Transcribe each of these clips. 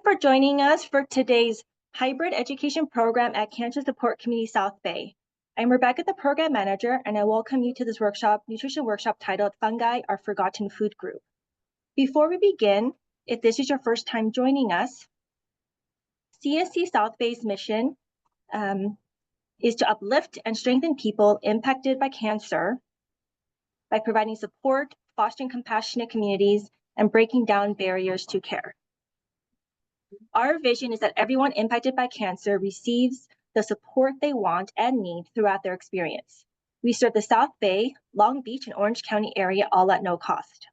for joining us for today's hybrid education program at Cancer Support Community South Bay. I'm Rebecca, the program manager, and I welcome you to this nutrition workshop titled Fungi, Our Forgotten Food Group. Before we begin, if this is your first time joining us, CSC South Bay's mission is to uplift and strengthen people impacted by cancer by providing support, fostering compassionate communities, and breaking down barriers to care. Our vision is that everyone impacted by cancer receives the support they want and need throughout their experience. We serve the South Bay, Long Beach, and Orange County area all at no cost.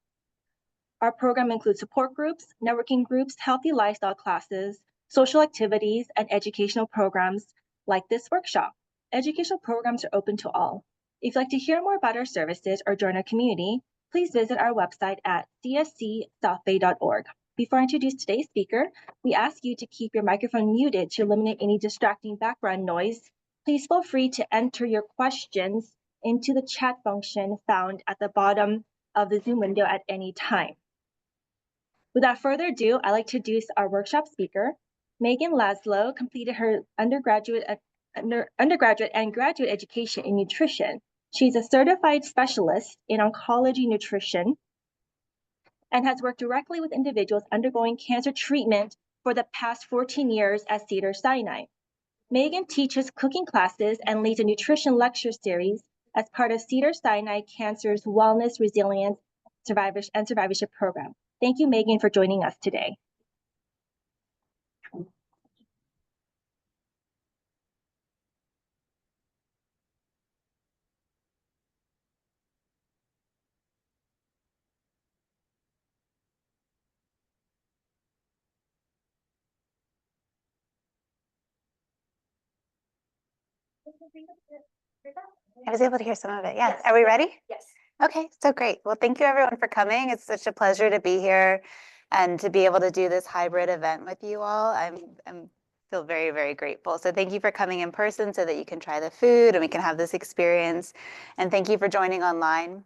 Our program includes support groups, networking groups, healthy lifestyle classes, social activities, and educational programs like this workshop. Educational programs are open to all. If you'd like to hear more about our services or join our community, please visit our website at cscsouthbay.org. Before I introduce today's speaker, we ask you to keep your microphone muted to eliminate any distracting background noise. Please feel free to enter your questions into the chat function found at the bottom of the Zoom window at any time. Without further ado, I'd like to introduce our workshop speaker. Meghan Laszlo completed her undergraduate and graduate education in nutrition. She's a certified specialist in oncology nutrition and has worked directly with individuals undergoing cancer treatment for the past 14 years at Cedars-Sinai. Meghan teaches cooking classes and leads a nutrition lecture series as part of Cedars-Sinai Cancer's Wellness, Resilience, and Survivorship program. Thank you, Meghan, for joining us today. I was able to hear some of it. Yeah. Yes. Are we ready? Yes. Okay, so great. Well, thank you everyone for coming. It's such a pleasure to be here and to be able to do this hybrid event with you all. I'm feel very, very grateful. So thank you for coming in person so that you can try the food and we can have this experience. And thank you for joining online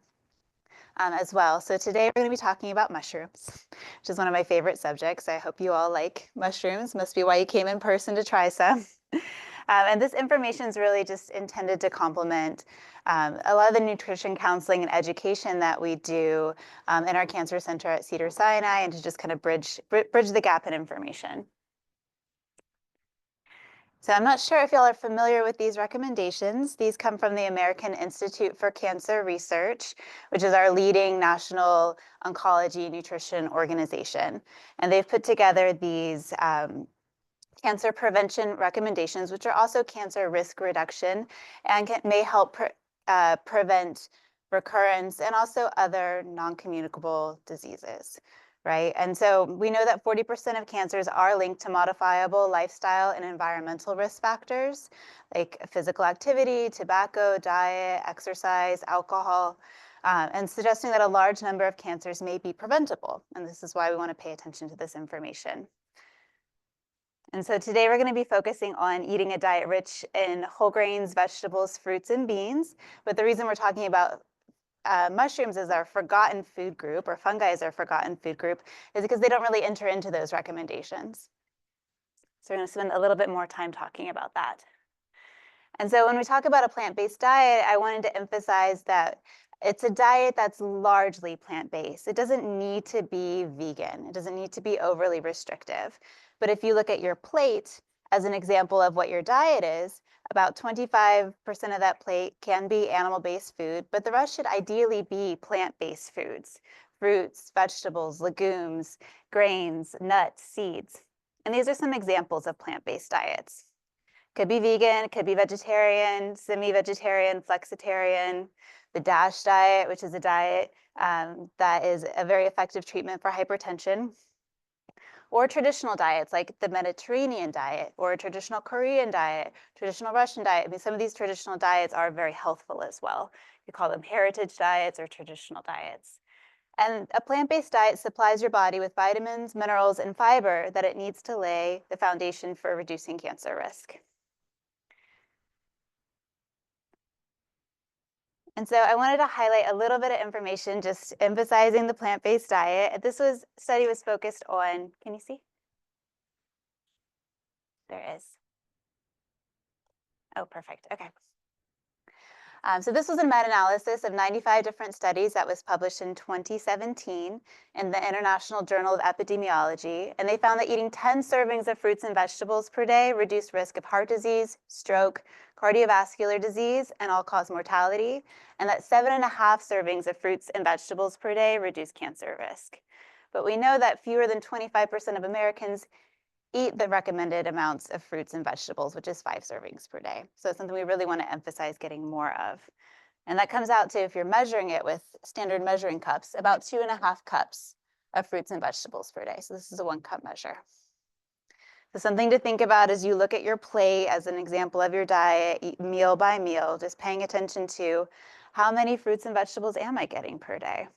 as well. So today we're going to be talking about mushrooms, which is one of my favorite subjects. I hope you all like mushrooms. Must be why you came in person to try some. And this information is really just intended to complement a lot of the nutrition counseling and education that we do in our cancer center at Cedars-Sinai, and to just kind of bridge the gap in information. So I'm not sure if y'all are familiar with these recommendations. These come from the American Institute for Cancer Research, which is our leading national oncology nutrition organization. And they've put together these cancer prevention recommendations, which are also cancer risk reduction and may help prevent recurrence and also other non-communicable diseases, right? And so we know that 40% of cancers are linked to modifiable lifestyle and environmental risk factors, like physical activity, tobacco, diet, exercise, alcohol, and suggesting that a large number of cancers may be preventable. And this is why we want to pay attention to this information. And so today we're going to be focusing on eating a diet rich in whole grains, vegetables, fruits, and beans. But the reason we're talking about mushrooms as our forgotten food group, or fungi as our forgotten food group, is because they don't really enter into those recommendations. So we're going to spend a little bit more time talking about that. And so when we talk about a plant-based diet, I wanted to emphasize that it's a diet that's largely plant-based. It doesn't need to be vegan. It doesn't need to be overly restrictive. But if you look at your plate as an example of what your diet is, about 25% of that plate can be animal-based food, but the rest should ideally be plant-based foods, fruits, vegetables, legumes, grains, nuts, seeds. And these are some examples of plant-based diets. Could be vegan, could be vegetarian, semi-vegetarian, flexitarian. The DASH diet, which is a diet that is a very effective treatment for hypertension. Or traditional diets like the Mediterranean diet, or a traditional Korean diet, traditional Russian diet. I mean, some of these traditional diets are very healthful as well. You call them heritage diets or traditional diets. And a plant-based diet supplies your body with vitamins, minerals, and fiber that it needs to lay the foundation for reducing cancer risk. And so I wanted to highlight a little bit of information, just emphasizing the plant-based diet. This study was focused on, can you see? There is. Oh, perfect. Okay. So this was a meta-analysis of 95 different studies that was published in 2017 in the International Journal of Epidemiology. And they found that eating 10 servings of fruits and vegetables per day reduced risk of heart disease, stroke, cardiovascular disease, and all-cause mortality. And that 7.5 servings of fruits and vegetables per day reduced cancer risk. But we know that fewer than 25% of Americans eat the recommended amounts of fruits and vegetables, which is 5 servings per day. So it's something we really want to emphasize getting more of. And that comes out to, if you're measuring it with standard measuring cups, about 2.5 cups of fruits and vegetables per day. So this is a 1-cup measure. So something to think about as you look at your plate as an example of your diet, eat meal by meal, just paying attention to how many fruits and vegetables am I getting per day?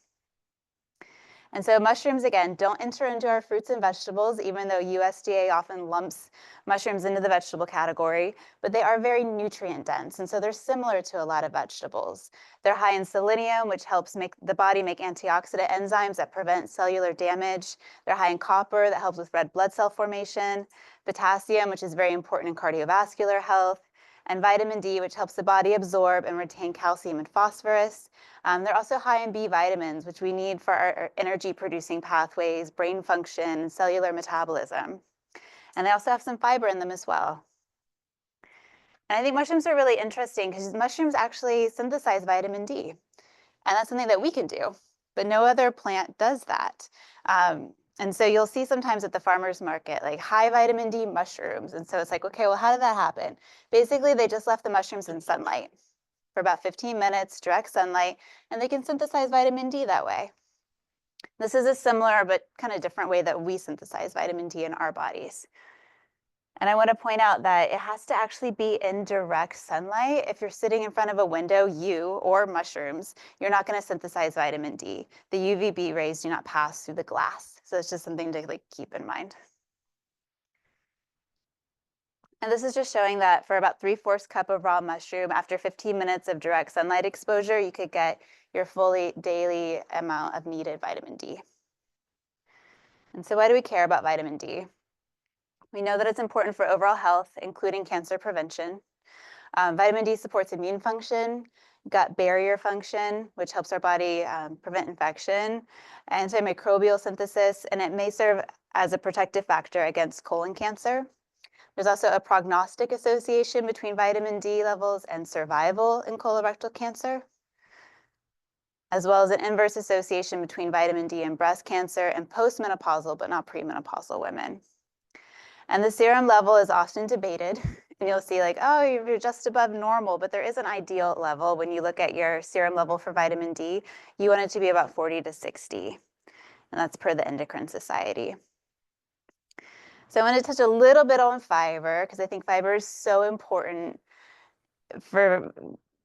And so mushrooms, again, don't enter into our fruits and vegetables, even though USDA often lumps mushrooms into the vegetable category, but they are very nutrient dense. And so they're similar to a lot of vegetables. They're high in selenium, which helps make the body make antioxidant enzymes that prevent cellular damage. They're high in copper that helps with red blood cell formation, potassium, which is very important in cardiovascular health, and vitamin D, which helps the body absorb and retain calcium and phosphorus. They're also high in B vitamins, which we need for our energy-producing pathways, brain function, cellular metabolism. And they also have some fiber in them as well. And I think mushrooms are really interesting because mushrooms actually synthesize vitamin D. And that's something that we can do, but no other plant does that. And so you'll see sometimes at the farmer's market, like high vitamin D mushrooms. And so it's like, okay, well, how did that happen? Basically, they just left the mushrooms in sunlight for about 15 minutes, direct sunlight, and they can synthesize vitamin D that way. This is a similar but kind of different way that we synthesize vitamin D in our bodies. And I want to point out that it has to actually be in direct sunlight. If you're sitting in front of a window, you or mushrooms, you're not going to synthesize vitamin D. The UVB rays do not pass through the glass. So it's just something to keep in mind. And this is just showing that for about 3/4 cup of raw mushroom, after 15 minutes of direct sunlight exposure, you could get your fully daily amount of needed vitamin D. And so why do we care about vitamin D? We know that it's important for overall health, including cancer prevention. Vitamin D supports immune function, gut barrier function, which helps our body prevent infection, antimicrobial synthesis, and it may serve as a protective factor against colon cancer. There's also a prognostic association between vitamin D levels and survival in colorectal cancer, as well as an inverse association between vitamin D and breast cancer and postmenopausal but not premenopausal women. And the serum level is often debated, and you'll see like, oh, you're just above normal, but there is an ideal level. When you look at your serum level for vitamin D, you want it to be about 40 to 60, and that's per the Endocrine Society. So I want to touch a little bit on fiber because I think fiber is so important for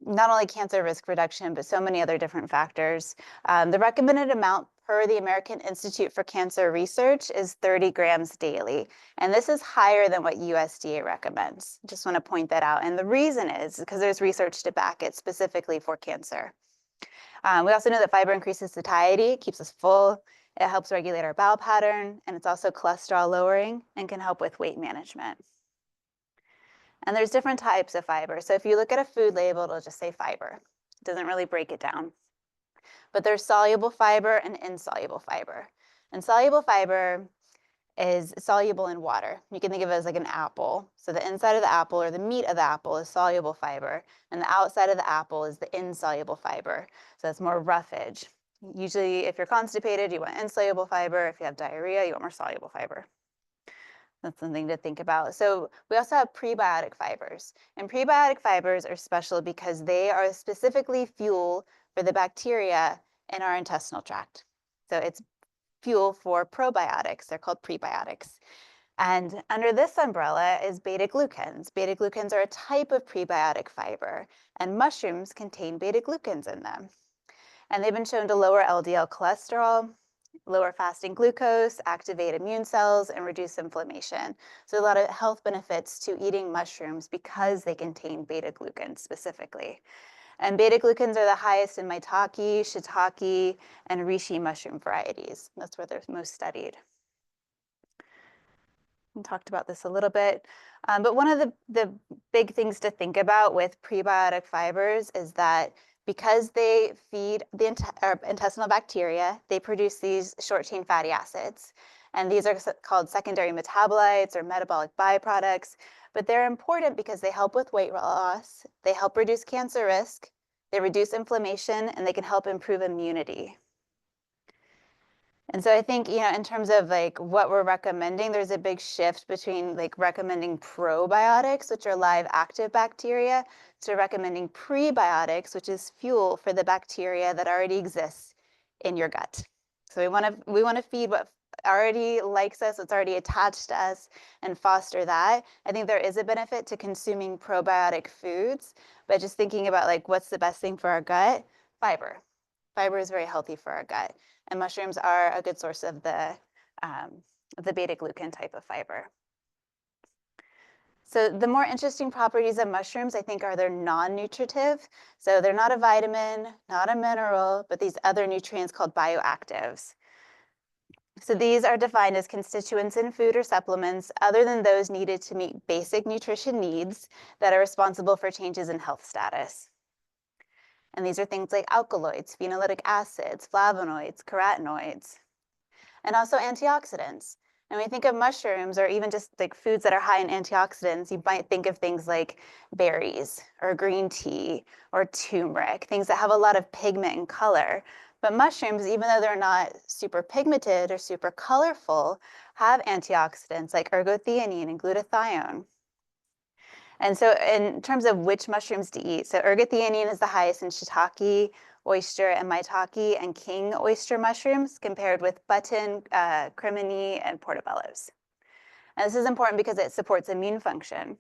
not only cancer risk reduction, but so many other different factors. The recommended amount per the American Institute for Cancer Research is 30 grams daily. And this is higher than what USDA recommends. Just want to point that out. And the reason is because there's research to back it specifically for cancer. We also know that fiber increases satiety, keeps us full. It helps regulate our bowel pattern, and it's also cholesterol lowering and can help with weight management. And there's different types of fiber. So if you look at a food label, it'll just say fiber. It doesn't really break it down. But there's soluble fiber and insoluble fiber. And soluble fiber is soluble in water. You can think of it as like an apple. So the inside of the apple or the meat of the apple is soluble fiber, and the outside of the apple is the insoluble fiber. So that's more roughage. Usually if you're constipated, you want insoluble fiber. If you have diarrhea, you want more soluble fiber. That's something to think about. So we also have prebiotic fibers. And prebiotic fibers are special because they are specifically fuel for the bacteria in our intestinal tract. So it's fuel for probiotics. They're called prebiotics. And under this umbrella is beta-glucans. Beta-glucans are a type of prebiotic fiber, and mushrooms contain beta-glucans in them. And they've been shown to lower LDL cholesterol, lower fasting glucose, activate immune cells, and reduce inflammation. So a lot of health benefits to eating mushrooms because they contain beta-glucans specifically. And beta-glucans are the highest in maitake, shiitake, and reishi mushroom varieties. That's where they're most studied. We talked about this a little bit. But one of the big things to think about with prebiotic fibers is that because they feed the intestinal bacteria, they produce these short-chain fatty acids. And these are called secondary metabolites or metabolic byproducts. But they're important because they help with weight loss, they help reduce cancer risk, they reduce inflammation, and they can help improve immunity. And so I think, in terms of like what we're recommending, there's a big shift between like recommending probiotics, which are live active bacteria, to recommending prebiotics, which is fuel for the bacteria that already exists in your gut. So we want to feed what already likes us, what's already attached to us, and foster that. I think there is a benefit to consuming probiotic foods, but just thinking about like what's the best thing for our gut, fiber. Fiber is very healthy for our gut. And mushrooms are a good source of the beta-glucan type of fiber. So the more interesting properties of mushrooms, I think, are they're non-nutritive. So they're not a vitamin, not a mineral, but these other nutrients called bioactives. So these are defined as constituents in food or supplements other than those needed to meet basic nutrition needs that are responsible for changes in health status. And these are things like alkaloids, phenolic acids, flavonoids, carotenoids, and also antioxidants. And when you think of mushrooms or even just like foods that are high in antioxidants, you might think of things like berries or green tea or turmeric, things that have a lot of pigment and color. But mushrooms, even though they're not super pigmented or super colorful, have antioxidants like ergothioneine and glutathione. And so in terms of which mushrooms to eat, so ergothioneine is the highest in shiitake, oyster, and maitake, and king oyster mushrooms, compared with button, crimini, and portobellos. And this is important because it supports immune function.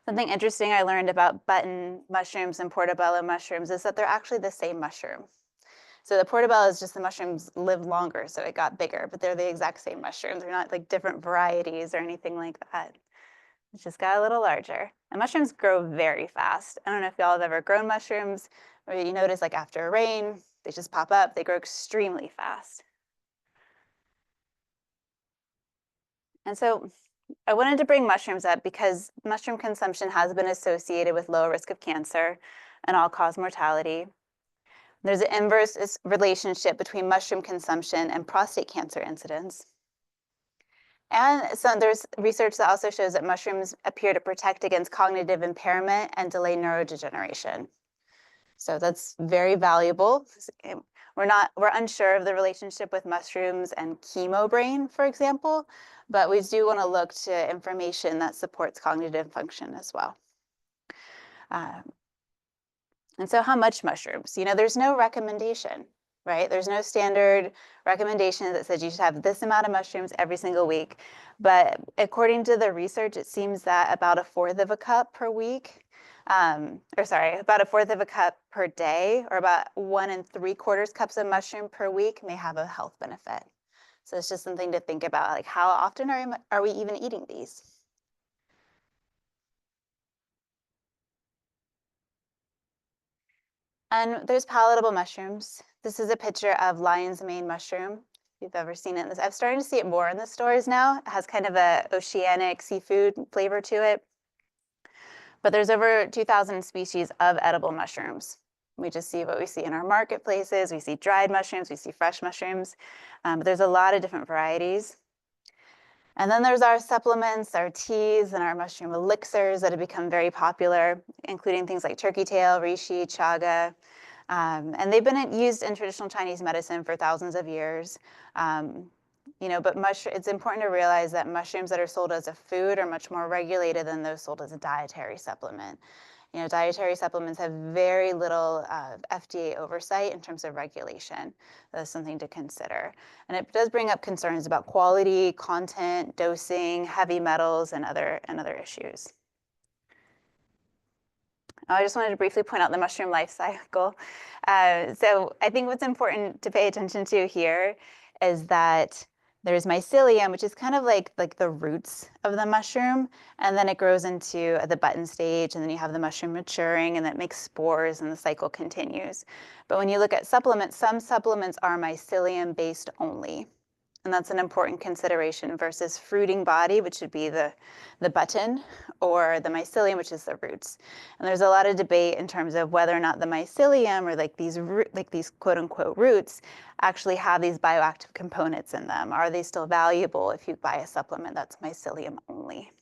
Something interesting I learned about button mushrooms and portobello mushrooms is that they're actually the same mushroom. So the portobello is just the mushrooms live longer, so it got bigger, but they're the exact same mushrooms. They're not like different varieties or anything like that. It just got a little larger. And mushrooms grow very fast. I don't know if y'all have ever grown mushrooms, or you notice like after a rain, they just pop up. They grow extremely fast. And so I wanted to bring mushrooms up because mushroom consumption has been associated with lower risk of cancer and all-cause mortality. There's an inverse relationship between mushroom consumption and prostate cancer incidence. And so there's research that also shows that mushrooms appear to protect against cognitive impairment and delay neurodegeneration. So that's very valuable. We're unsure of the relationship with mushrooms and chemo brain, for example, but we do want to look to information that supports cognitive function as well. And so how much mushrooms? There's no recommendation, right? There's no standard recommendation that says you should have this amount of mushrooms every single week. But according to the research, it seems that about a fourth of a cup per week, about a fourth of a cup per day, or about 1 3/4 cups of mushroom per week may have a health benefit. So it's just something to think about, like how often are we even eating these? And there's palatable mushrooms. This is a picture of lion's mane mushroom. If you've ever seen it, I'm starting to see it more in the stores now. It has kind of a oceanic seafood flavor to it. But there's over 2,000 species of edible mushrooms. We just see what we see in our marketplaces. We see dried mushrooms, we see fresh mushrooms. But there's a lot of different varieties. And then there's our supplements, our teas, and our mushroom elixirs that have become very popular, including things like turkey tail, reishi, chaga. And they've been used in traditional Chinese medicine for thousands of years. But it's important to realize that mushrooms that are sold as a food are much more regulated than those sold as a dietary supplement. Dietary supplements have very little FDA oversight in terms of regulation. That's something to consider. And it does bring up concerns about quality, content, dosing, heavy metals, and other issues. I just wanted to briefly point out the mushroom life cycle. So I think what's important to pay attention to here is that there's mycelium, which is kind of like the roots of the mushroom, and then it grows into the button stage, and then you have the mushroom maturing, and that makes spores, and the cycle continues. But when you look at supplements, some supplements are mycelium-based only. And that's an important consideration versus fruiting body, which would be the button, or the mycelium, which is the roots. And there's a lot of debate in terms of whether or not the mycelium, or like these quote unquote roots, actually have these bioactive components in them. Are they still valuable if you buy a supplement that's mycelium only?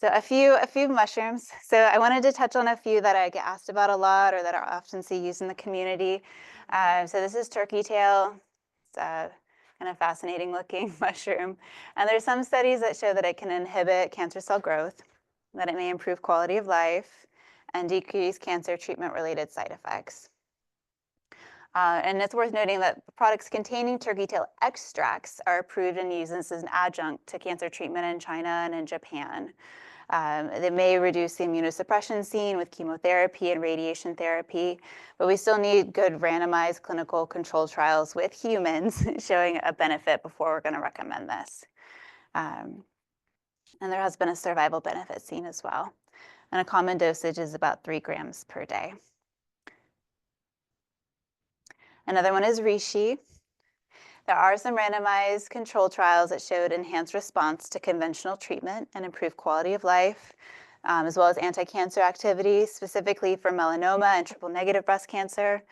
So a few mushrooms. So I wanted to touch on a few that I get asked about a lot, or that are often used in the community. So this is turkey tail. It's a kind of fascinating looking mushroom. And there's some studies that show that it can inhibit cancer cell growth, that it may improve quality of life, and decrease cancer treatment-related side effects. And it's worth noting that products containing turkey tail extracts are approved and used as an adjunct to cancer treatment in China and in Japan. They may reduce the immunosuppression seen with chemotherapy and radiation therapy, but we still need good randomized clinical control trials with humans showing a benefit before we're going to recommend this. And there has been a survival benefit seen as well. And a common dosage is about 3 grams per day. Another one is reishi. There are some randomized control trials that showed enhanced response to conventional treatment and improved quality of life, as well as anti-cancer activity, specifically for melanoma and triple-negative breast cancer,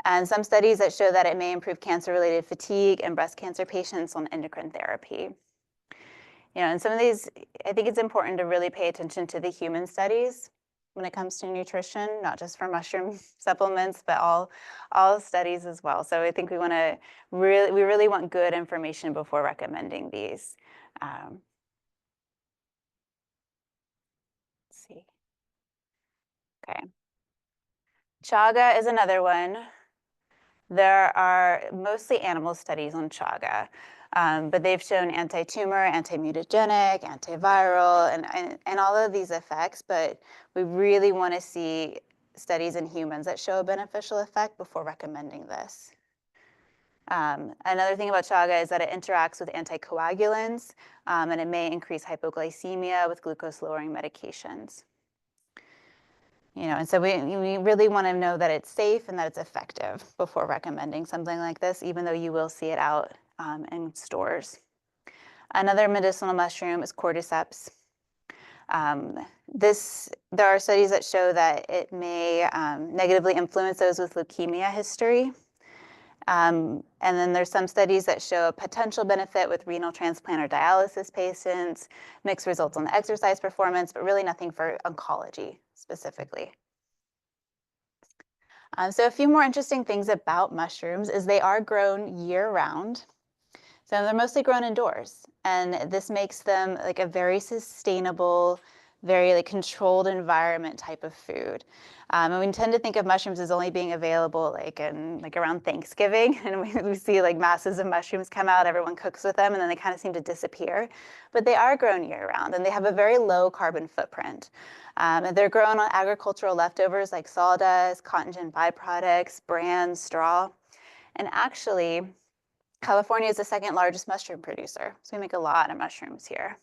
and some studies that show that it may improve cancer-related fatigue in breast cancer patients on endocrine therapy. And some of these, I think it's important to really pay attention to the human studies when it comes to nutrition, not just for mushroom supplements, but all studies as well. So I think we really want good information before recommending these. Let's see. Okay. Chaga is another one. There are mostly animal studies on chaga, but they've shown anti-tumor, anti-mutagenic, antiviral, and all of these effects, but we really want to see studies in humans that show a beneficial effect before recommending this. Another thing about chaga is that it interacts with anticoagulants, and it may increase hypoglycemia with glucose-lowering medications. And so we really want to know that it's safe and that it's effective before recommending something like this, even though you will see it out in stores. Another medicinal mushroom is cordyceps. There are studies that show that it may negatively influence those with leukemia history. And then there's some studies that show a potential benefit with renal transplant or dialysis patients, mixed results on the exercise performance, but really nothing for oncology specifically. So a few more interesting things about mushrooms is they are grown year-round. So they're mostly grown indoors, and this makes them like a very sustainable, very controlled environment type of food. And we tend to think of mushrooms as only being available around Thanksgiving, and we see masses of mushrooms come out, everyone cooks with them, and then they kind of seem to disappear. But they are grown year-round, and they have a very low carbon footprint. And they're grown on agricultural leftovers like sawdust, cotton gin byproducts, bran, straw. And actually, California is the second largest mushroom producer, so we make a lot of mushrooms here.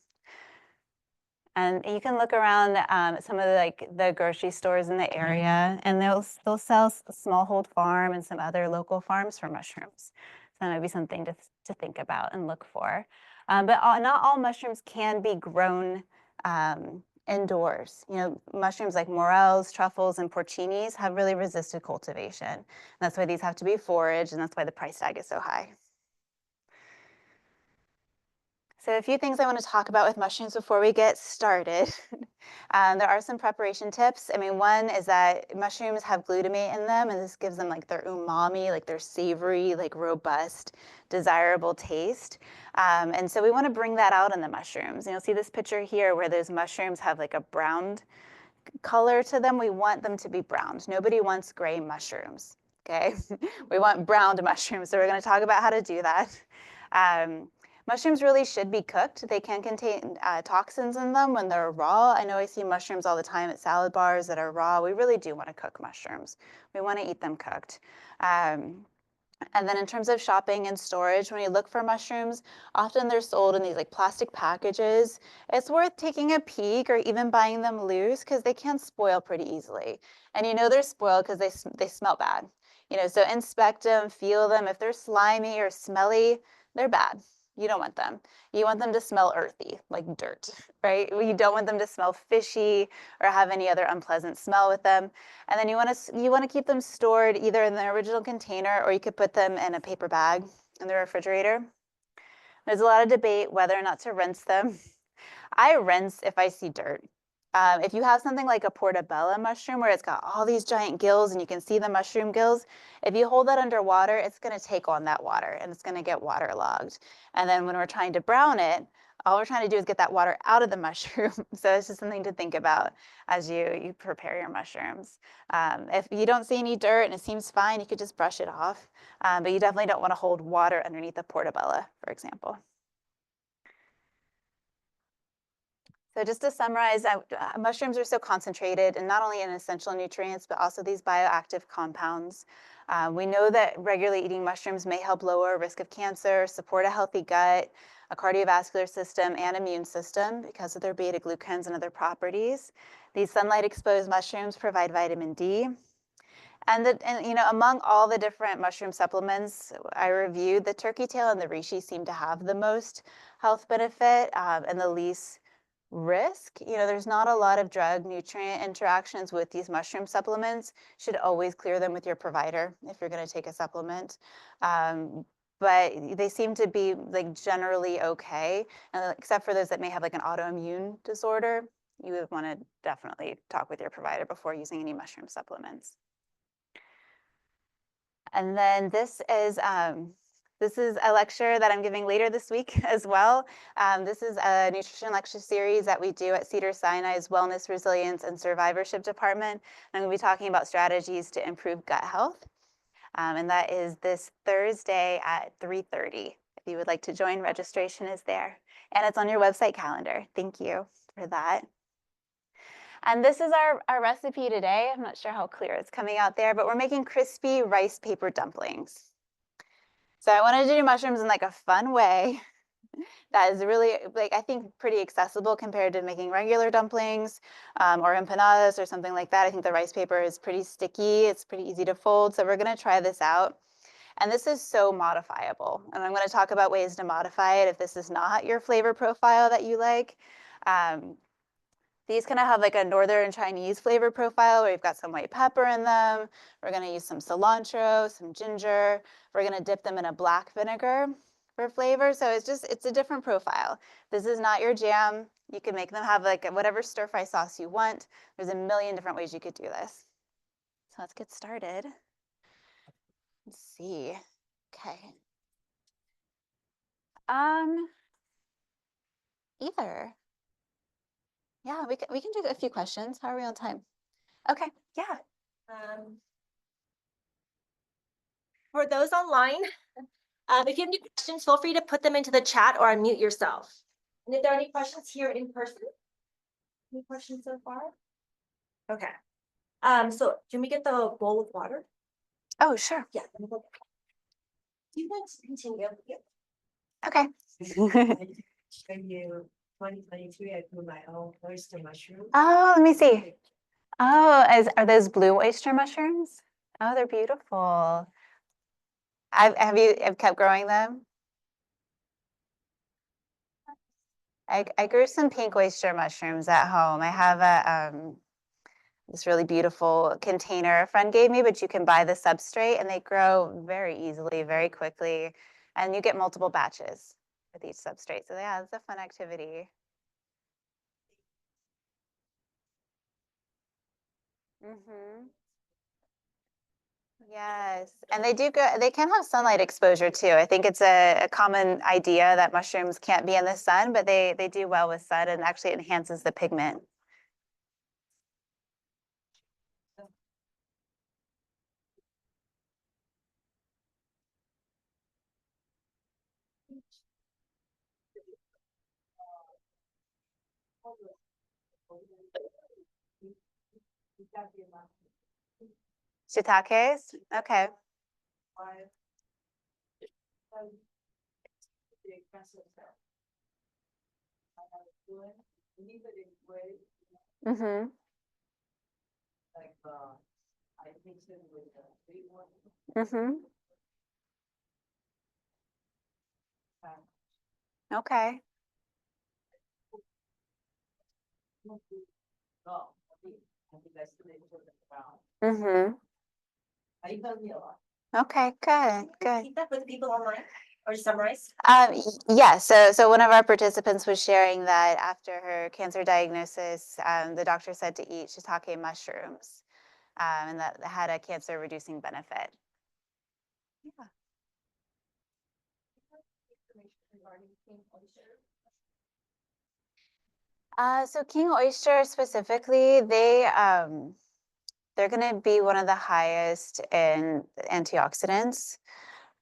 And you can look around some of the grocery stores in the area, and they'll sell Smallhold Farm and some other local farms for mushrooms. So that might be something to think about and look for. But not all mushrooms can be grown indoors. Mushrooms like morels, truffles, and porcinis have really resisted cultivation. And that's why these have to be foraged, and that's why the price tag is so high. So a few things I want to talk about with mushrooms before we get started. There are some preparation tips. One is that mushrooms have glutamate in them, and this gives them their umami, their savory, robust, desirable taste. And so we want to bring that out in the mushrooms. You'll see this picture here where those mushrooms have a browned color to them. We want them to be browned. Nobody wants gray mushrooms, okay? We want browned mushrooms. So we're going to talk about how to do that. Mushrooms really should be cooked. They can contain toxins in them when they're raw. I know I see mushrooms all the time at salad bars that are raw. We really do want to cook mushrooms. We want to eat them cooked. And then in terms of shopping and storage, when you look for mushrooms, often they're sold in these plastic packages. It's worth taking a peek or even buying them loose because they can spoil pretty easily. And they're spoiled because they smell bad. So inspect them, feel them. If they're slimy or smelly, they're bad. You don't want them. You want them to smell earthy, like dirt, right? You don't want them to smell fishy or have any other unpleasant smell with them. And then you want to keep them stored either in the original container, or you could put them in a paper bag in the refrigerator. There's a lot of debate whether or not to rinse them. I rinse if I see dirt. If you have something like a portobello mushroom where it's got all these giant gills and you can see the mushroom gills, if you hold that underwater, it's going to take on that water and it's going to get waterlogged. And then when we're trying to brown it, all we're trying to do is get that water out of the mushroom. So it's just something to think about as you prepare your mushrooms. If you don't see any dirt and it seems fine, you could just brush it off. But you definitely don't want to hold water underneath a portobello, for example. So just to summarize, mushrooms are so concentrated and not only in essential nutrients, but also these bioactive compounds. We know that regularly eating mushrooms may help lower risk of cancer, support a healthy gut, a cardiovascular system, and immune system because of their beta-glucans and other properties. These sunlight-exposed mushrooms provide vitamin D. And among all the different mushroom supplements I reviewed, the turkey tail and the reishi seem to have the most health benefit and the least risk. There's not a lot of drug nutrient interactions with these mushroom supplements. Should always clear them with your provider if you're going to take a supplement. But they seem to be like generally okay, except for those that may have like an autoimmune disorder. You would want to definitely talk with your provider before using any mushroom supplements. And then this is a lecture that I'm giving later this week as well. This is a nutrition lecture series that we do at Cedars-Sinai's Wellness, Resilience, and Survivorship Department. And I'm going to be talking about strategies to improve gut health. And that is this Thursday at 3:30. If you would like to join, registration is there. And it's on your website calendar. Thank you for that. And this is our recipe today. I'm not sure how clear it's coming out there, but we're making crispy rice paper dumplings. So I wanted to do mushrooms in like a fun way that is really, like, I think pretty accessible compared to making regular dumplings or empanadas or something like that. I think the rice paper is pretty sticky. It's pretty easy to fold. So we're going to try this out. And this is so modifiable. And I'm going to talk about ways to modify it if this is not your flavor profile that you like. These kind of have like a northern Chinese flavor profile where you've got some white pepper in them. We're going to use some cilantro, some ginger. We're going to dip them in a black vinegar for flavor. So it's a different profile. This is not your jam. You can make them have like whatever stir fry sauce you want. There's a million different ways you could do this. So let's get started. Let's see. Okay. Either. Yeah, we can do a few questions. How are we on time? Okay, yeah. For those online, if you have any questions, feel free to put them into the chat or unmute yourself. And if there are any questions here in person, any questions so far? Okay. So can we get the bowl with water? Oh, sure. Yeah. Do you guys continue? Okay. You 2023, I grew my own oyster mushroom. Oh, let me see. Oh, are those blue oyster mushrooms? Oh, they're beautiful. Have you kept growing them? I grew some pink oyster mushrooms at home. I have this really beautiful container a friend gave me, but you can buy the substrate and they grow very easily, very quickly, and you get multiple batches with each substrate. So yeah, it's a fun activity. Yes, and they can have sunlight exposure too. I think it's a common idea that mushrooms can't be in the sun, but they do well with sun and actually enhances the pigment. Shiitakes? Okay. Mm-hmm. I mix it with the green one. Mm-hmm. Okay. Oh, I think I still need to put it around. Mm-hmm. I helped me a lot. Okay, good, good. Repeat that for the people online or summarize. Yeah, so one of our participants was sharing that after her cancer diagnosis, the doctor said to eat shiitake mushrooms, and that had a cancer reducing benefit. Yeah. So king oyster specifically, they're going to be one of the highest in antioxidants,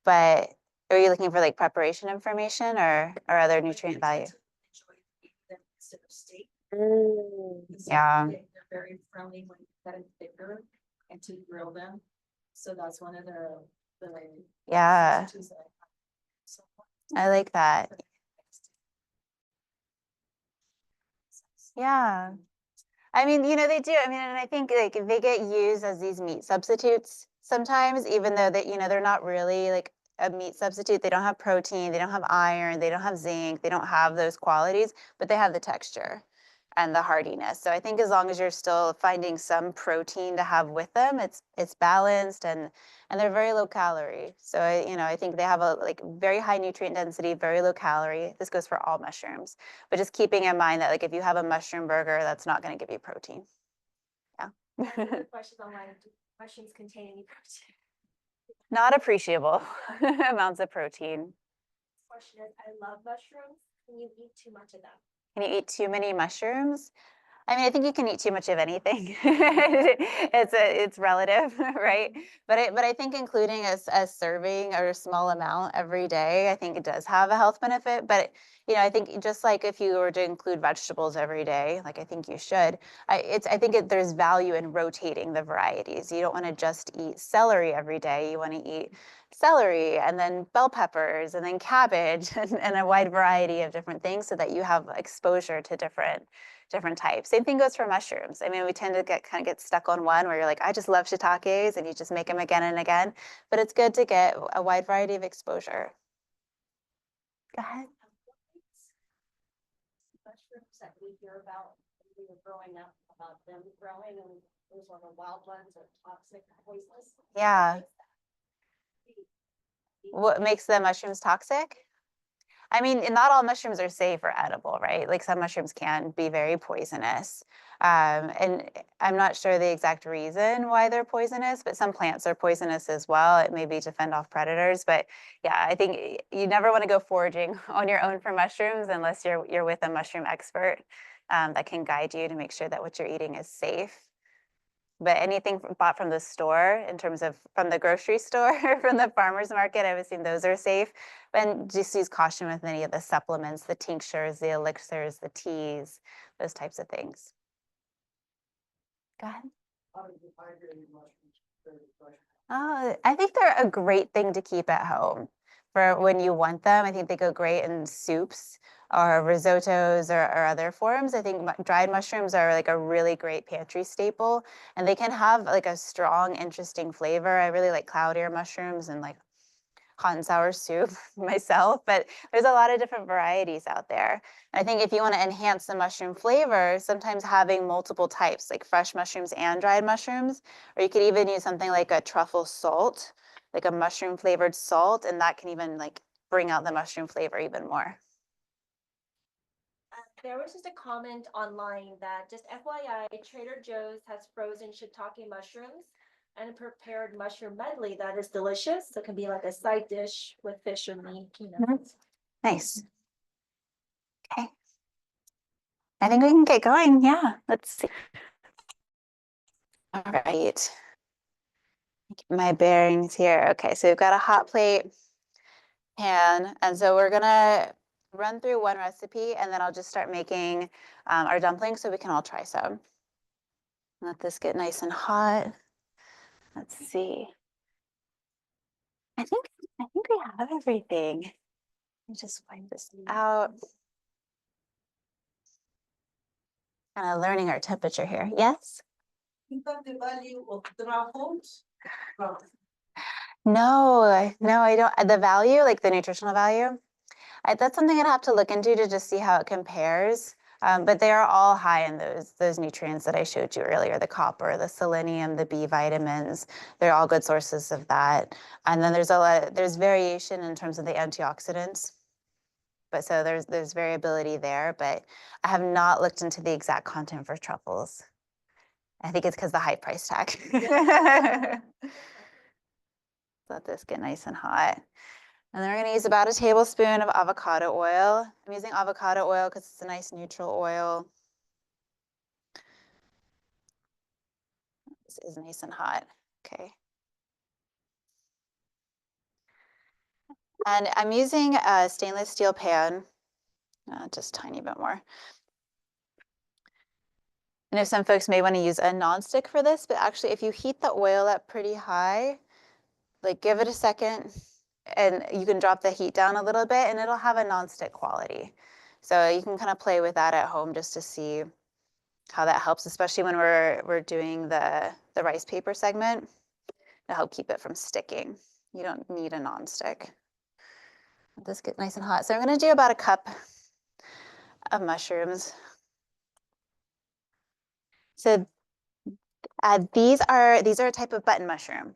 but are you looking for like preparation information or other nutrient value? Instead of steak. Yeah. They're very friendly when you cut it thicker and to grill them. So that's one of the Yeah, substitutes that I have. So I like that. Yeah. I mean, they do. I mean, and I think like they get used as these meat substitutes sometimes, even though that, they're not really like a meat substitute. They don't have protein, they don't have iron, they don't have zinc, they don't have those qualities, but they have the texture and the hardiness. So I think as long as you're still finding some protein to have with them, it's balanced and they're very low calorie. So I think they have a like very high nutrient density, very low calorie. This goes for all mushrooms, but just keeping in mind that like if you have a mushroom burger, that's not going to give you protein. Yeah. Questions online. Do mushrooms contain any protein? Not appreciable amounts of protein. Question is, I love mushrooms. Can you eat too much of them? Can you eat too many mushrooms? I mean, I think you can eat too much of anything. It's relative, right? But I think including a serving or a small amount every day, I think it does have a health benefit. But I think just like if you were to include vegetables every day, like I think you should, I think there's value in rotating the varieties. You don't want to just eat celery every day. You want to eat celery and then bell peppers and then cabbage and a wide variety of different things so that you have exposure to different types. Same thing goes for mushrooms. I mean, we tend to kind of get stuck on one where you're like, I just love shiitakes and you just make them again and again, but it's good to get a wide variety of exposure. Go ahead. mushrooms that we hear about when we were growing up, about them growing, and those are the wild ones are toxic, poisonous. Yeah. What makes the mushrooms toxic? I mean, not all mushrooms are safe or edible, right? Like some mushrooms can be very poisonous. And I'm not sure the exact reason why they're poisonous, but some plants are poisonous as well. It may be to fend off predators, but yeah, I think you never want to go foraging on your own for mushrooms unless you're with a mushroom expert that can guide you to make sure that what you're eating is safe. But anything bought from the store, in terms of from the grocery store, from the farmer's market, I would assume those are safe. And just use caution with any of the supplements, the tinctures, the elixirs, the teas, those types of things. Go ahead. I think they're a great thing to keep at home for when you want them. I think they go great in soups or risottos or other forms. I think dried mushrooms are like a really great pantry staple, and they can have like a strong, interesting flavor. I really like cloud ear mushrooms and like hot and sour soup myself, but there's a lot of different varieties out there. I think if you want to enhance the mushroom flavor, sometimes having multiple types, like fresh mushrooms and dried mushrooms, or you could even use something like a truffle salt, like a mushroom flavored salt, and that can even like bring out the mushroom flavor even more. There was just a comment online that just FYI, Trader Joe's has frozen shiitake mushrooms and a prepared mushroom medley that is delicious. So it can be like a side dish with fish or meat, Nice. Okay. I think we can get going. Yeah, let's see. All right. Get my bearings here. Okay, so we've got a hot plate pan, and so we're gonna run through one recipe, and then I'll just start making our dumplings so we can all try some. Let this get nice and hot. Let's see. I think we have everything. Let me just wipe this out. Kind of learning our temperature here. Yes? You got the value of truffles? No, I don't. The value, like the nutritional value, that's something I'd have to look into to just see how it compares. But they are all high in those nutrients that I showed you earlier, the copper, the selenium, the B vitamins. They're all good sources of that. And then there's variation in terms of the antioxidants. But so there's variability there, but I have not looked into the exact content for truffles. I think it's because the high price tag. Let this get nice and hot. And then we're gonna use about a tablespoon of avocado oil. I'm using avocado oil because it's a nice neutral oil. This is nice and hot, okay. And I'm using a stainless steel pan, just a tiny bit more. I know some folks may want to use a nonstick for this, but actually if you heat the oil up pretty high, like give it a second and you can drop the heat down a little bit and it'll have a nonstick quality. So you can kind of play with that at home just to see how that helps, especially when we're doing the rice paper segment to help keep it from sticking. You don't need a nonstick. Let this get nice and hot. So I'm gonna do about a cup of mushrooms. So these are a type of button mushroom.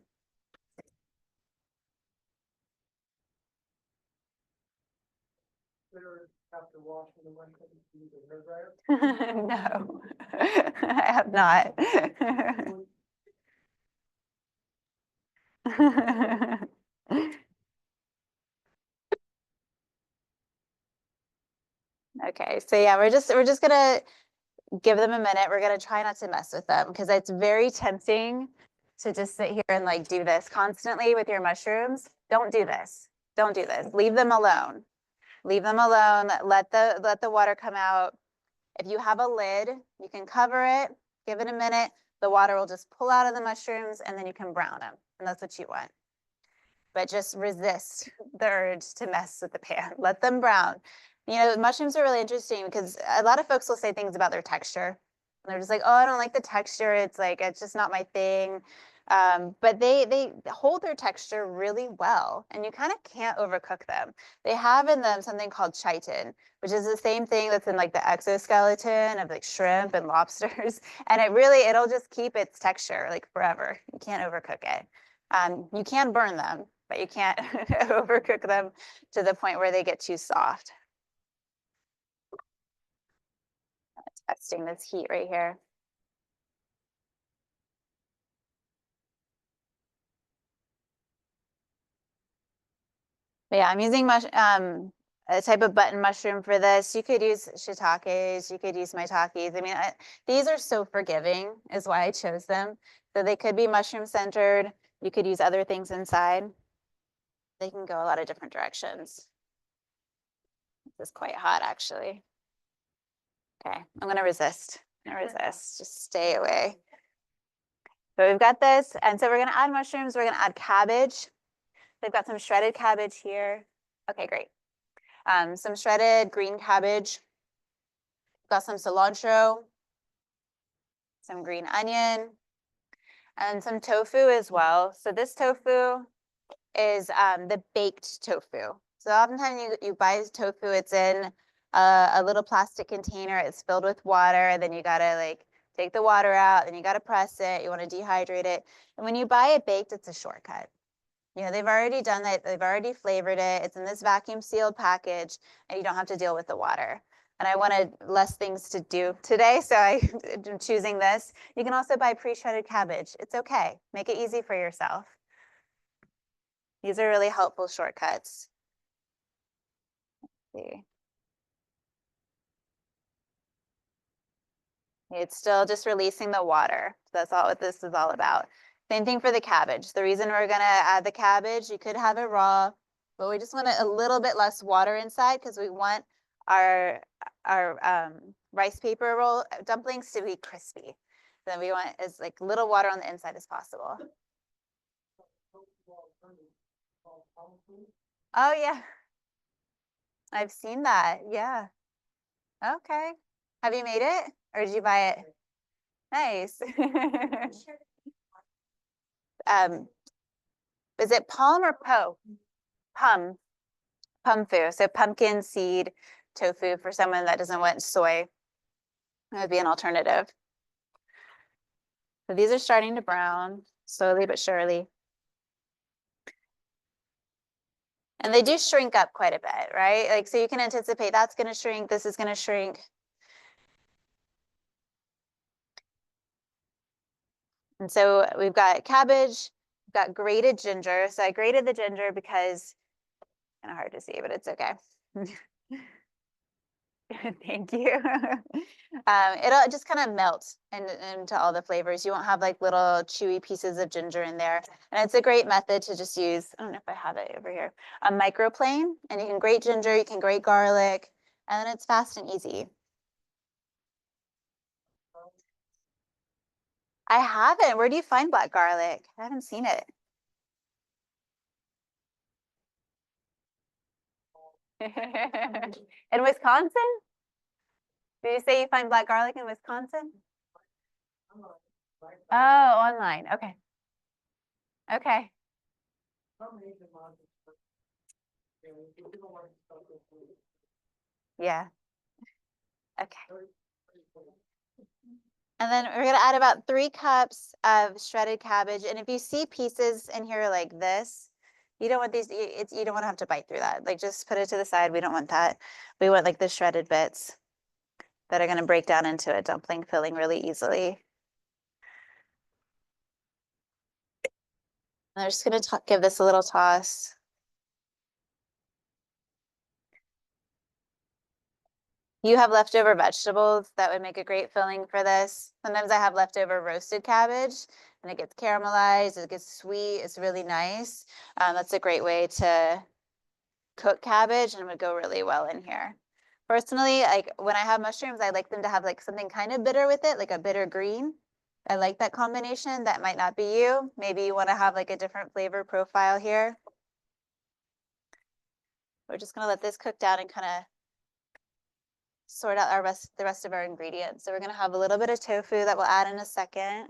After washing the mushroom, use a hair dryer? No, I have not. Okay, so yeah, we're just gonna give them a minute. We're gonna try not to mess with them because it's very tempting to just sit here and like do this constantly with your mushrooms. Don't do this. Don't do this. Leave them alone. Leave them alone. Let the water come out. If you have a lid, you can cover it, give it a minute. The water will just pull out of the mushrooms and then you can brown them. And that's what you want. But just resist the urge to mess with the pan. Let them brown. You know, mushrooms are really interesting because a lot of folks will say things about their texture. And they're just like, oh, I don't like the texture. It's like, it's just not my thing. But they hold their texture really well and you kind of can't overcook them. They have in them something called chitin, which is the same thing that's in like the exoskeleton of like shrimp and lobsters. And it'll just keep its texture like forever. You can't overcook it. You can burn them, but you can't overcook them to the point where they get too soft. Testing this heat right here. But yeah, I'm using a type of button mushroom for this. You could use shiitakes, you could use maitakes. I mean, these are so forgiving is why I chose them. So they could be mushroom centered. You could use other things inside. They can go a lot of different directions. This is quite hot actually. Okay, I'm gonna resist. Just stay away. So we've got this, and so we're gonna add mushrooms, we're gonna add cabbage. They've got some shredded cabbage here. Okay, great. Some shredded green cabbage. Got some cilantro, some green onion, and some tofu as well. So this tofu is the baked tofu. So oftentimes you buy tofu, it's in a little plastic container, it's filled with water, and then you gotta like take the water out, then you gotta press it, you wanna dehydrate it. And when you buy it baked, it's a shortcut. You know, they've already done that, they've already flavored it, it's in this vacuum sealed package, and you don't have to deal with the water. And I wanted less things to do today, so I'm choosing this. You can also buy pre-shredded cabbage. It's okay, make it easy for yourself. These are really helpful shortcuts. Let's see. It's still just releasing the water. That's all what this is all about. Same thing for the cabbage. The reason we're gonna add the cabbage, you could have it raw, but we just want a little bit less water inside because we want our rice paper roll dumplings to be crispy. Then we want as like little water on the inside as possible. Oh yeah, I've seen that. Yeah. Okay. Have you made it or did you buy it? Nice. Is it palm or po? Pum. Pumfu. So pumpkin seed tofu for someone that doesn't want soy. That would be an alternative. So these are starting to brown slowly but surely. And they do shrink up quite a bit, right? Like, so you can anticipate that's going to shrink. This is going to shrink. And so we've got cabbage, we've got grated ginger. So I grated the ginger because kind of hard to see, but it's okay. Thank you. It'll just kind of melt into all the flavors. You won't have like little chewy pieces of ginger in there. And it's a great method to just use, I don't know if I have it over here, a microplane. And you can grate ginger, you can grate garlic, and then it's fast and easy. I haven't. Where do you find black garlic? I haven't seen it. In Wisconsin? Did you say you find black garlic in Wisconsin? Oh, online. Okay. Okay. Yeah. Okay. And then we're going to add about 3 cups of shredded cabbage. And if you see pieces in here like this, you don't want these, you don't want to have to bite through that. Like just put it to the side. We don't want that. We want like the shredded bits that are going to break down into a dumpling filling really easily. And I'm just going to give this a little toss. You have leftover vegetables that would make a great filling for this. Sometimes I have leftover roasted cabbage and it gets caramelized, it gets sweet, it's really nice. That's a great way to cook cabbage and it would go really well in here. Personally, like when I have mushrooms, I like them to have like something kind of bitter with it, like a bitter green. I like that combination. That might not be you. Maybe you want to have like a different flavor profile here. We're just going to let this cook down and kind of sort out the rest of our ingredients. So we're going to have a little bit of tofu that we'll add in a second.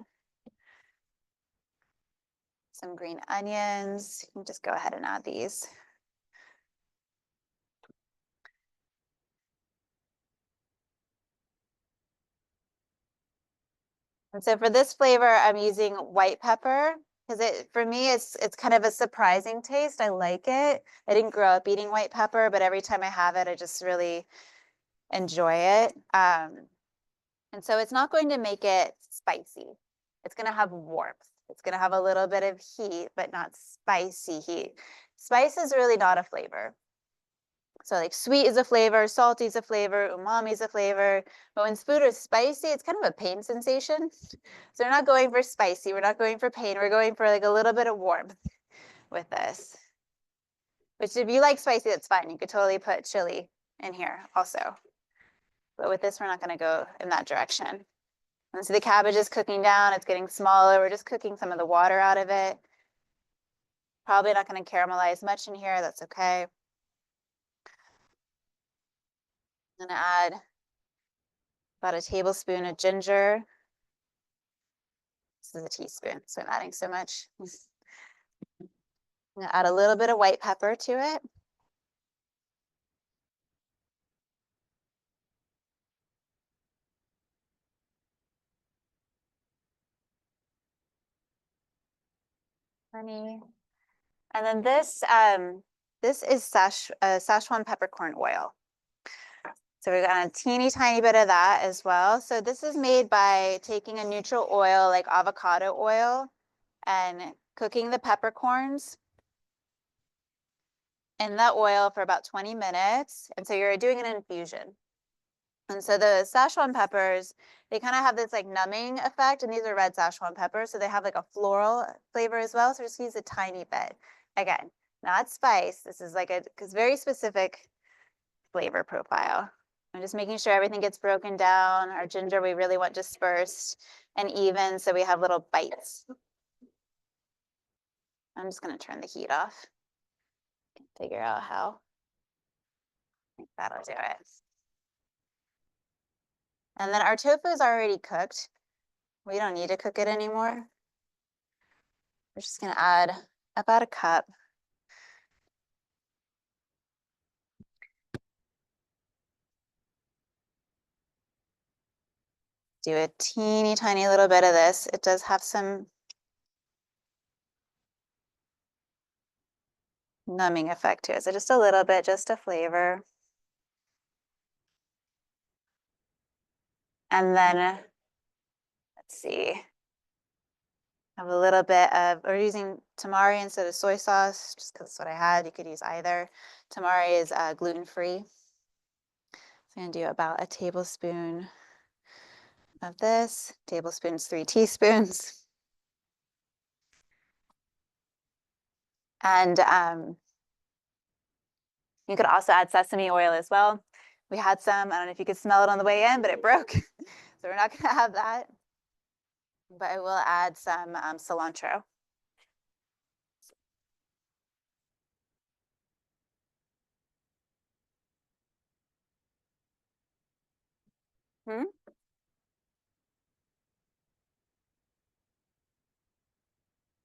Some green onions. You can just go ahead and add these. And so for this flavor, I'm using white pepper because for me, it's kind of a surprising taste. I like it. I didn't grow up eating white pepper, but every time I have it, I just really enjoy it. And so it's not going to make it spicy. It's going to have warmth. It's going to have a little bit of heat, but not spicy heat. Spice is really not a flavor. So like sweet is a flavor, salty is a flavor, umami is a flavor. But when food is spicy, it's kind of a pain sensation. So we're not going for spicy. We're not going for pain. We're going for like a little bit of warmth with this. Which if you like spicy, that's fine. You could totally put chili in here also. But with this, we're not going to go in that direction. And so the cabbage is cooking down. It's getting smaller. We're just cooking some of the water out of it. Probably not going to caramelize much in here. That's okay. I'm going to add about a tablespoon of ginger. This is a teaspoon, so I'm adding so much. I'm going to add a little bit of white pepper to it. Honey. And then this is Szechuan peppercorn oil. So we've got a teeny tiny bit of that as well. So this is made by taking a neutral oil like avocado oil and cooking the peppercorns in that oil for about 20 minutes. And so you're doing an infusion. And so the Szechuan peppers, they kind of have this like numbing effect, and these are red Szechuan peppers, so they have like a floral flavor as well. So just use a tiny bit. Again, not spice. This is like a very specific flavor profile. I'm just making sure everything gets broken down. Our ginger, we really want dispersed and even, so we have little bites. I'm just going to turn the heat off. Figure out how. I think that'll do it. And then our tofu is already cooked. We don't need to cook it anymore. We're just gonna add about a cup. Do a teeny tiny little bit of this. It does have some numbing effect to it. So just a little bit, just a flavor. And then, let's see, have a little bit of, we're using tamari instead of soy sauce, just because that's what I had. You could use either. Tamari is gluten-free. So I'm gonna do about a tablespoon of this. Tablespoon's 3 teaspoons. And you could also add sesame oil as well. We had some, I don't know if you could smell it on the way in, but it broke. So we're not gonna have that. But I will add some cilantro.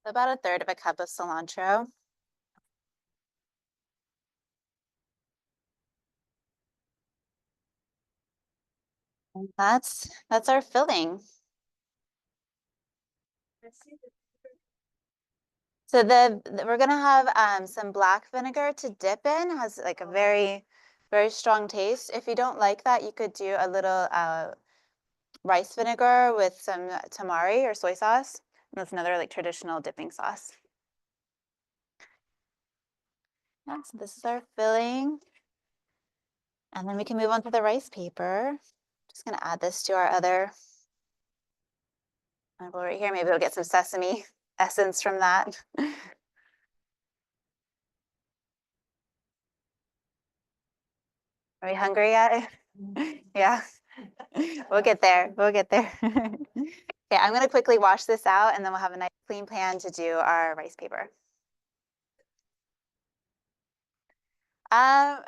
About a third of a cup of cilantro. And that's our filling. So we're gonna have some black vinegar to dip in. It has like a very, very strong taste. If you don't like that, you could do a little rice vinegar with some tamari or soy sauce. And that's another like traditional dipping sauce. Yeah, so this is our filling. And then we can move on to the rice paper. Just gonna add this to our other bowl right here. Maybe we'll get some sesame essence from that. Are we hungry yet? Yeah. We'll get there. We'll get there. Okay, I'm gonna quickly wash this out and then we'll have a nice clean pan to do our rice paper. How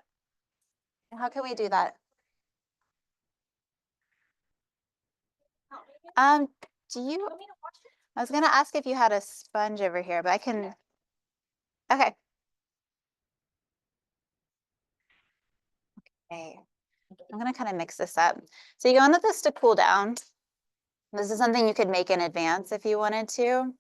can we do that? Do you, I was gonna ask if you had a sponge over here, but I can, okay. Okay, I'm gonna kind of mix this up. So you wanted this to cool down. This is something you could make in advance if you wanted to.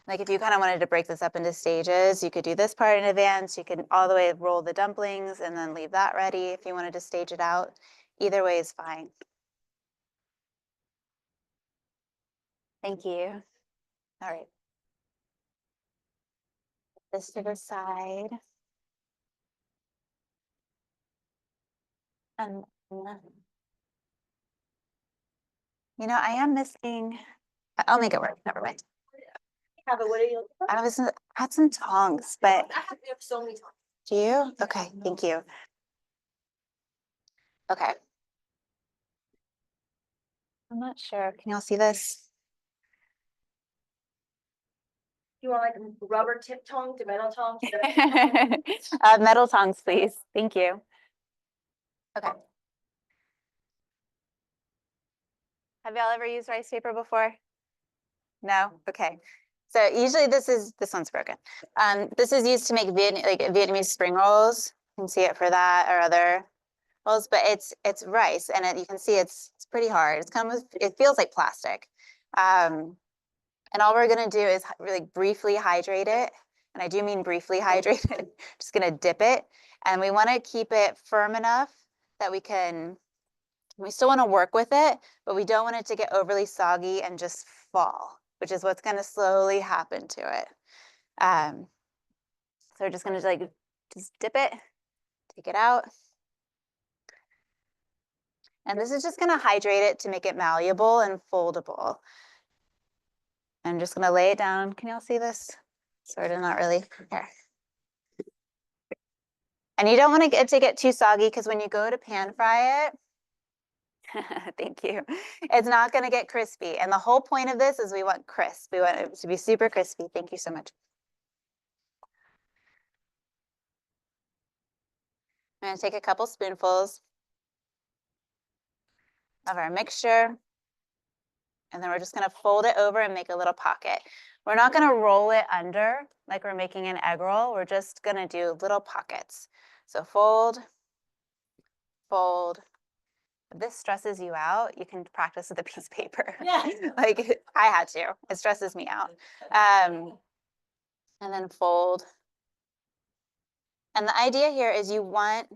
Like if you kind of wanted to break this up into stages, you could do this part in advance. You could all the way roll the dumplings and then leave that ready if you wanted to stage it out. Either way is fine. Thank you. All right. This to the side. And you know, I am missing, I'll make it work, never mind. Have it, what are you looking for? I had some tongs, but I have so many times. do you? Okay, thank you. Okay. I'm not sure. Can y'all see this? You want like rubber tip tongs, to metal tongs? Metal tongs, please. Thank you. Okay. Have y'all ever used rice paper before? No? Okay. So usually this one's broken. This is used to make Vietnamese spring rolls. You can see it for that or other rolls, but it's rice and you can see it's pretty hard. It's kind of, it feels like plastic. And all we're gonna do is really briefly hydrate it. And I do mean briefly hydrate it. Just gonna dip it. And we wanna keep it firm enough that we still wanna work with it, but we don't want it to get overly soggy and just fall, which is what's gonna slowly happen to it. So we're just gonna just dip it, take it out. And this is just gonna hydrate it to make it malleable and foldable. I'm just gonna lay it down. Can y'all see this? Sort of, not really. Here. And you don't want it to get too soggy because when you go to pan fry it, thank you, it's not gonna get crispy. And the whole point of this is we want crisp. We want it to be super crispy. Thank you so much. I'm gonna take a couple spoonfuls of our mixture. And then we're just gonna fold it over and make a little pocket. We're not gonna roll it under like we're making an egg roll. We're just gonna do little pockets. So fold, fold. If this stresses you out, you can practice with a piece of paper. Yeah. Like I had to, it stresses me out. And then fold. And the idea here is you want,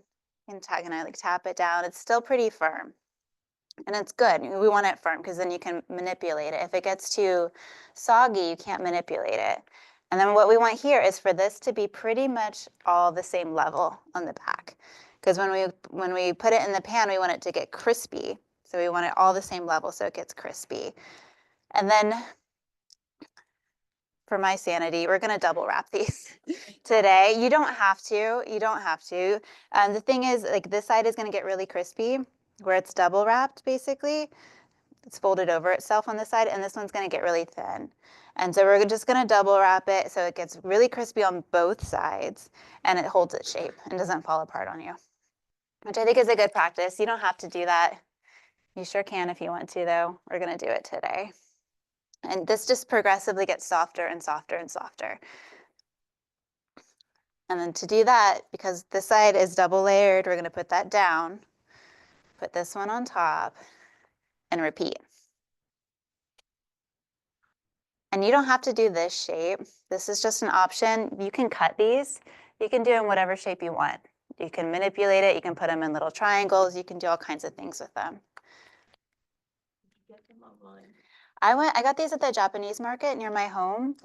and I like tap it down, it's still pretty firm. And it's good, we want it firm because then you can manipulate it. If it gets too soggy, you can't manipulate it. And then what we want here is for this to be pretty much all the same level on the back. Because when we put it in the pan, we want it to get crispy. So we want it all the same level so it gets crispy. And then for my sanity, we're gonna double wrap these today. You don't have to, you don't have to. The thing is, like this side is gonna get really crispy where it's double wrapped basically. It's folded over itself on this side, and this one's gonna get really thin. And so we're just gonna double wrap it so it gets really crispy on both sides and it holds its shape and doesn't fall apart on you, which I think is a good practice. You don't have to do that. You sure can if you want to though. We're gonna do it today. And this just progressively gets softer and softer and softer. And then to do that, because this side is double layered, we're gonna put that down, put this one on top, and repeat. And you don't have to do this shape. This is just an option. You can cut these. You can do them whatever shape you want. You can manipulate it. You can put them in little triangles. You can do all kinds of things with them. Get them online. I got these at the Japanese market near my home.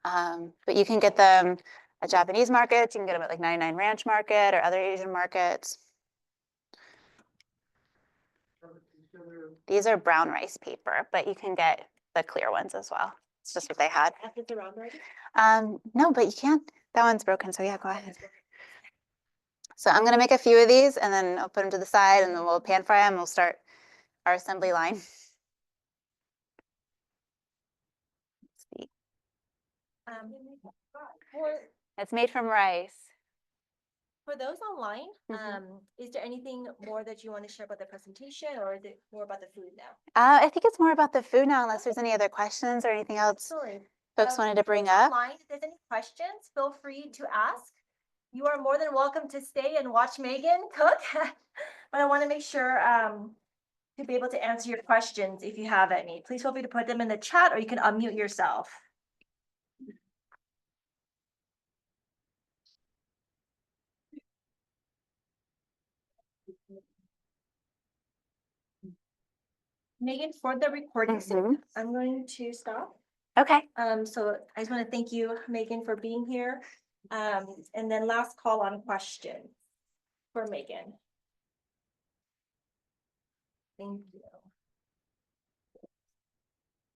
But you can get them at Japanese markets. You can get them at like 99 Ranch Market or other Asian markets. These are brown rice paper, but you can get the clear ones as well. It's just what they had. After the round already? No, but you can't. That one's broken, so yeah, go ahead. So I'm gonna make a few of these and then I'll put them to the side and then we'll pan fry them. We'll start our assembly line. Let's see. It's made from rice. For those online, Mhm. is there anything more that you want to share about the presentation, or is it more about the food now? I think it's more about the food now, unless there's any other questions or anything else Absolutely. folks wanted to For bring those up. online, if there's any questions, feel free to ask. You are more than welcome to stay and watch Megan cook, but I want to make sure to be able to answer your questions if you have any. Please feel free to put them in the chat, or you can unmute yourself. Megan, for the recording sake, Mhm. I'm going to stop. Okay. So I just want to thank you, Megan, for being here. And then last call on questions for Megan. Thank you.